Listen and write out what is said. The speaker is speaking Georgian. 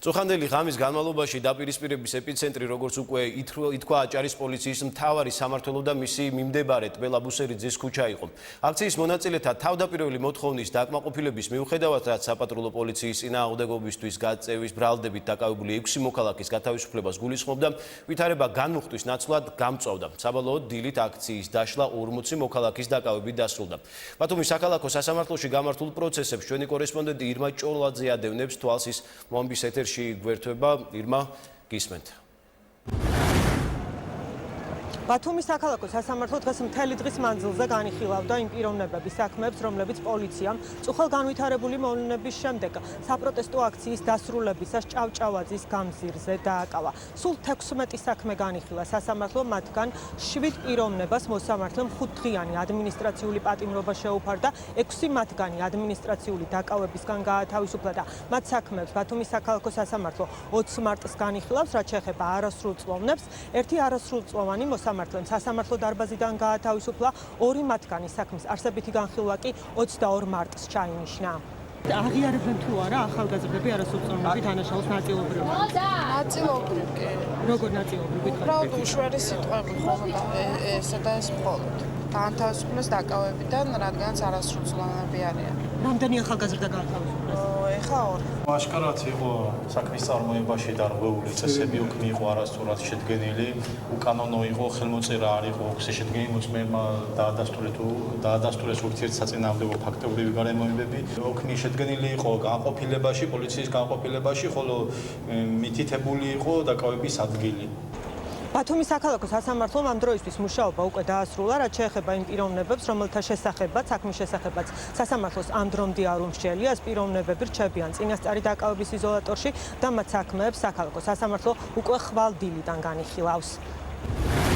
წუხანდელი ღამის განმავლობაში დაპირისპირების ეპიცენტრი, როგორც უკვე ითქვა, აჭარის პოლიციის მთავარი სამმართველო და მისი მიმდებარე ტბელა ბუსერიძის ქუჩა იყო. აქციის მონაწილეთა თავდაპირველი მოთხოვნის დაკმაყოფილების მიუხედავად, რაც საპატრულო პოლიციის წინააღმდეგობისთვის გაწევის ბრალდებით დაკავებული 6 მოქალაქის გათავისუფლებას გულისხმობდა, ვითარება განმუხტვის ნაცვლად გამწვავდა. საბოლოოდ დილით აქციის დაშლა 40 მოქალაქის დაკავებით დასრულდა. ბათუმის საქალაქო სასამართლოში გამართულ პროცესებს ჩვენი კორესპონდენტი ირმა ჭოლაძე ადევნებს თვალს ის მომბის ეთერში გვერდება. ირმა, გისმენთ. ბათუმის საქალაქო სასამართლო დღეს მთელი დღის მანძილზე განიხილავდა იმ პიროვნებების საქმეებს, რომლებიც პოლიციამ წუხელგანვითარებული მოვლენების შემდეგ საპროტესტო აქციის დასრულებისას ჭავჭავაძის გამზირზე დააკავა. სულ 16 საქმე განიხილა სასამართლომ, მათგან 7 პიროვნებას მოსამართლემ 5 დღიანი ადმინისტრაციული პატიმრობა შეუფარდა, 6 მათგანი ადმინისტრაციული დაკავებისგან გაათავისუფლა და მათ საქმეებს ბათუმის საქალაქო სასამართლო 20 მარტს განიხილავს, რაც შეეხება არასრულწლოვნებს. ერთი არასრულწლოვანი მოსამართლემ სასამართლო დარბაზიდან გაათავისუფლა, 2 მათგანი საქმის არსებითი განხილვა კი 22 მარტს ჩაინიშნა. აღიარებენ თუ არა ახალგაზრდები არასრულწლოვნები დანაშაულს ნაწილობრივად? ნაწილობრივ კი. როგორ ნაწილობრივ გითხრათ? უბრალოდ უშვერი სიტყვები ხოლმე ესა და ეს მხოლოდ. გაანთავისუფლეს დაკავებიდან, რადგანაც არასრულწლოვნები არიან. რამდენი ახალგაზრდა გაათავისუფლეს? ეხა 2. აშკარად იყო საქმის წარმოებაში და რღვეული წესები უქმი იყო არასწორად შედგენილი, უკანონო იყო, ხელმოწერა არ იყო შედგენილი, მოწმეებმა დაადასტურეს ურთიერთსაწინააღმდეგო ფაქტობრივი გარემოებები. უქმი შედგენილი იყო განყოფილებაში, პოლიციის განყოფილებაში, ხოლო მითითებული იყო დაკავების ადგილი. ბათუმის საქალაქო სასამართლომ ამ დროისთვის მუშაობა უკვე დაასრულა, რაც შეეხება იმ პიროვნებებს, რომელთა შესახებაც, საქმის შესახებაც სასამართლოს ამ დრომდე არ უმსჯელია, ეს პიროვნებები რჩებიან წინასწარი დაკავების იზოლატორში და მათ საქმეებს საქალაქო სასამართლო უკვე ხვალ დილიდან განიხილავს.